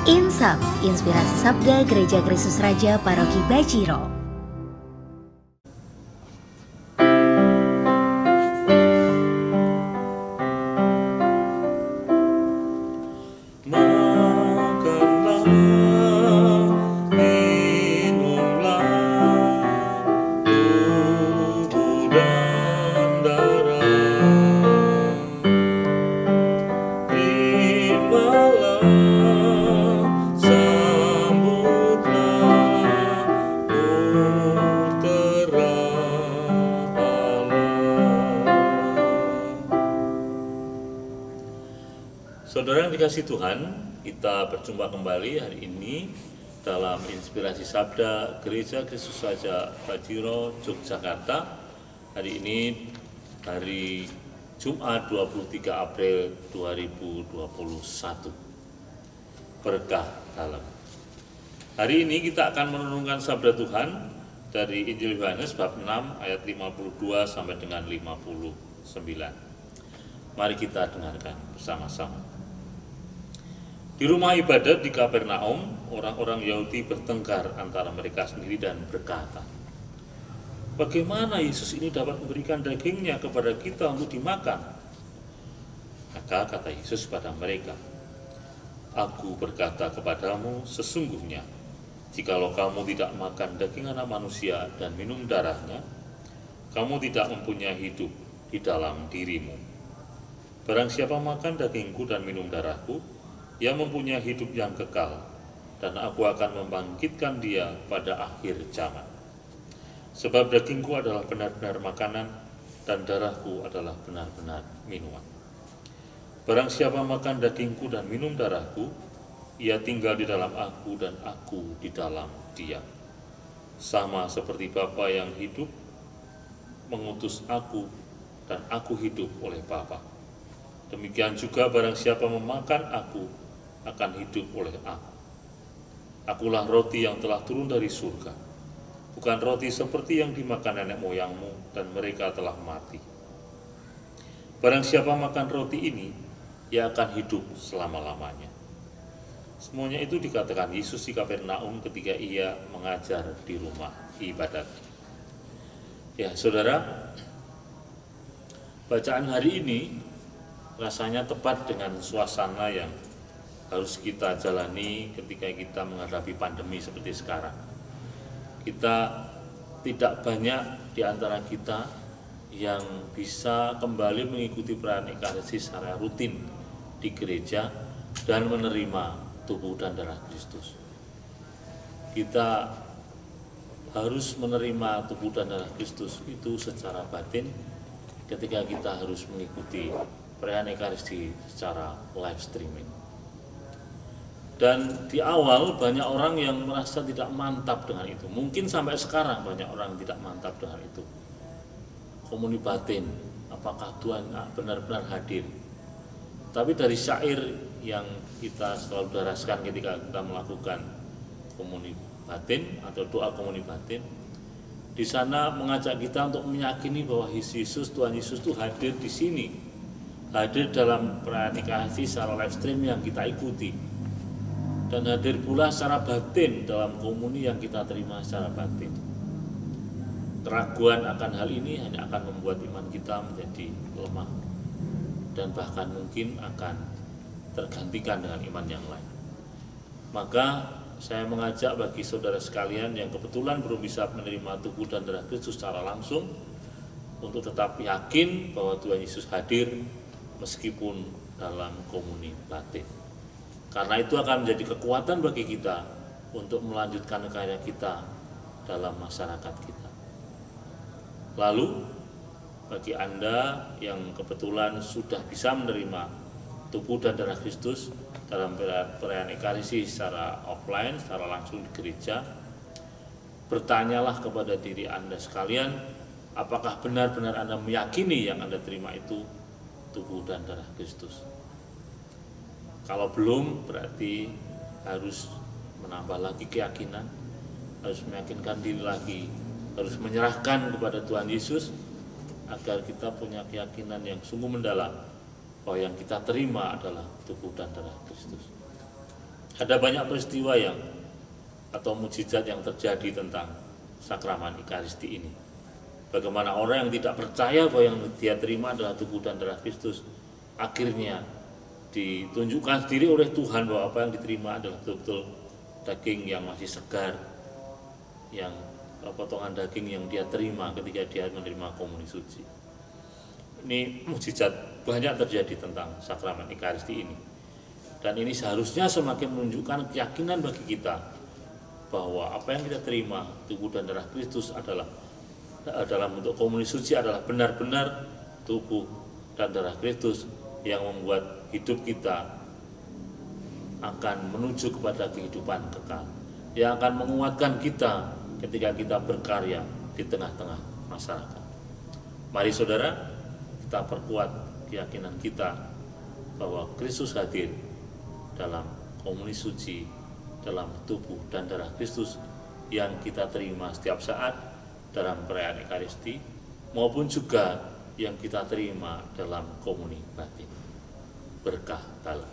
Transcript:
Insap, Inspirasi Sabda Gereja Kristus Raja Paroki Bajiro. Saudara yang dikasih Tuhan, kita berjumpa kembali hari ini dalam Inspirasi Sabda Gereja Kristus Raja Bajiro, Yogyakarta. Hari ini hari Jumat 23 April 2021. Berkah dalam. Hari ini kita akan merenungkan Sabda Tuhan dari Injil Yohanes bab 6 ayat 52 sampai dengan 59. Mari kita dengarkan bersama-sama. Di rumah ibadat di Kapernaum, orang-orang Yahudi bertengkar antara mereka sendiri dan berkata, "Bagaimana Yesus ini dapat memberikan dagingnya kepada kita untuk dimakan?" Maka kata Yesus pada mereka, "Aku berkata kepadamu, sesungguhnya, jikalau kamu tidak makan daging anak manusia dan minum darahnya, kamu tidak mempunyai hidup di dalam dirimu. Barang siapa makan dagingku dan minum darahku, ia mempunyai hidup yang kekal, dan aku akan membangkitkan dia pada akhir zaman. Sebab dagingku adalah benar-benar makanan, dan darahku adalah benar-benar minuman. Barang siapa makan dagingku dan minum darahku, ia tinggal di dalam aku dan aku di dalam dia. Sama seperti Bapa yang hidup mengutus aku, dan aku hidup oleh Bapa. Demikian juga barang siapa memakan aku, akan hidup oleh aku. Akulah roti yang telah turun dari surga, bukan roti seperti yang dimakan nenek moyangmu, dan mereka telah mati. Barang siapa makan roti ini, ia akan hidup selama-lamanya." Semuanya itu dikatakan Yesus di Kapernaum ketika ia mengajar di rumah ibadat. Ya, saudara, bacaan hari ini rasanya tepat dengan suasana yang harus kita jalani ketika kita menghadapi pandemi seperti sekarang. Kita tidak banyak di antara kita yang bisa kembali mengikuti perayaan Ekaristi secara rutin di gereja dan menerima tubuh dan darah Kristus. Kita harus menerima tubuh dan darah Kristus itu secara batin ketika kita harus mengikuti perayaan Ekaristi secara live streaming. Dan di awal banyak orang yang merasa tidak mantap dengan itu. Mungkin sampai sekarang banyak orang yang tidak mantap dengan itu. Komuni batin, apakah Tuhan benar-benar hadir? Tapi dari syair yang kita selalu daraskan ketika kita melakukan komuni batin atau doa komuni batin, di sana mengajak kita untuk meyakini bahwa Yesus, Tuhan Yesus itu hadir di sini, hadir dalam perayaan Ekaristi secara live stream yang kita ikuti, dan hadir pula secara batin dalam komuni yang kita terima secara batin. Keraguan akan hal ini hanya akan membuat iman kita menjadi lemah dan bahkan mungkin akan tergantikan dengan iman yang lain. Maka saya mengajak bagi saudara sekalian yang kebetulan belum bisa menerima tubuh dan darah Kristus secara langsung untuk tetap yakin bahwa Tuhan Yesus hadir meskipun dalam komuni batin. Karena itu akan menjadi kekuatan bagi kita untuk melanjutkan karya kita dalam masyarakat kita. Lalu, bagi Anda yang kebetulan sudah bisa menerima tubuh dan darah Kristus dalam perayaan Ekaristi secara offline, secara langsung di gereja, bertanyalah kepada diri Anda sekalian, apakah benar-benar Anda meyakini yang Anda terima itu tubuh dan darah Kristus? Kalau belum, berarti harus menambah lagi keyakinan, harus meyakinkan diri lagi, harus menyerahkan kepada Tuhan Yesus agar kita punya keyakinan yang sungguh mendalam bahwa yang kita terima adalah tubuh dan darah Kristus. Ada banyak peristiwa atau mukjizat yang terjadi tentang sakramen Ekaristi ini. Bagaimana orang yang tidak percaya bahwa yang dia terima adalah tubuh dan darah Kristus, akhirnya ditunjukkan sendiri oleh Tuhan bahwa apa yang diterima adalah betul-betul daging yang masih segar, yang potongan daging yang dia terima ketika dia menerima komuni suci. Ini mukjizat banyak terjadi tentang sakramen Ekaristi ini. Dan ini seharusnya semakin menunjukkan keyakinan bagi kita bahwa apa yang kita terima, tubuh dan darah Kristus adalah dalam bentuk komuni suci adalah benar-benar tubuh dan darah Kristus yang membuat hidup kita akan menuju kepada kehidupan kekal, yang akan menguatkan kita ketika kita berkarya di tengah-tengah masyarakat. Mari saudara, kita perkuat keyakinan kita bahwa Kristus hadir dalam komuni suci, dalam tubuh dan darah Kristus yang kita terima setiap saat dalam perayaan Ekaristi, maupun juga yang kita terima dalam komuni batin. Berkah dalam.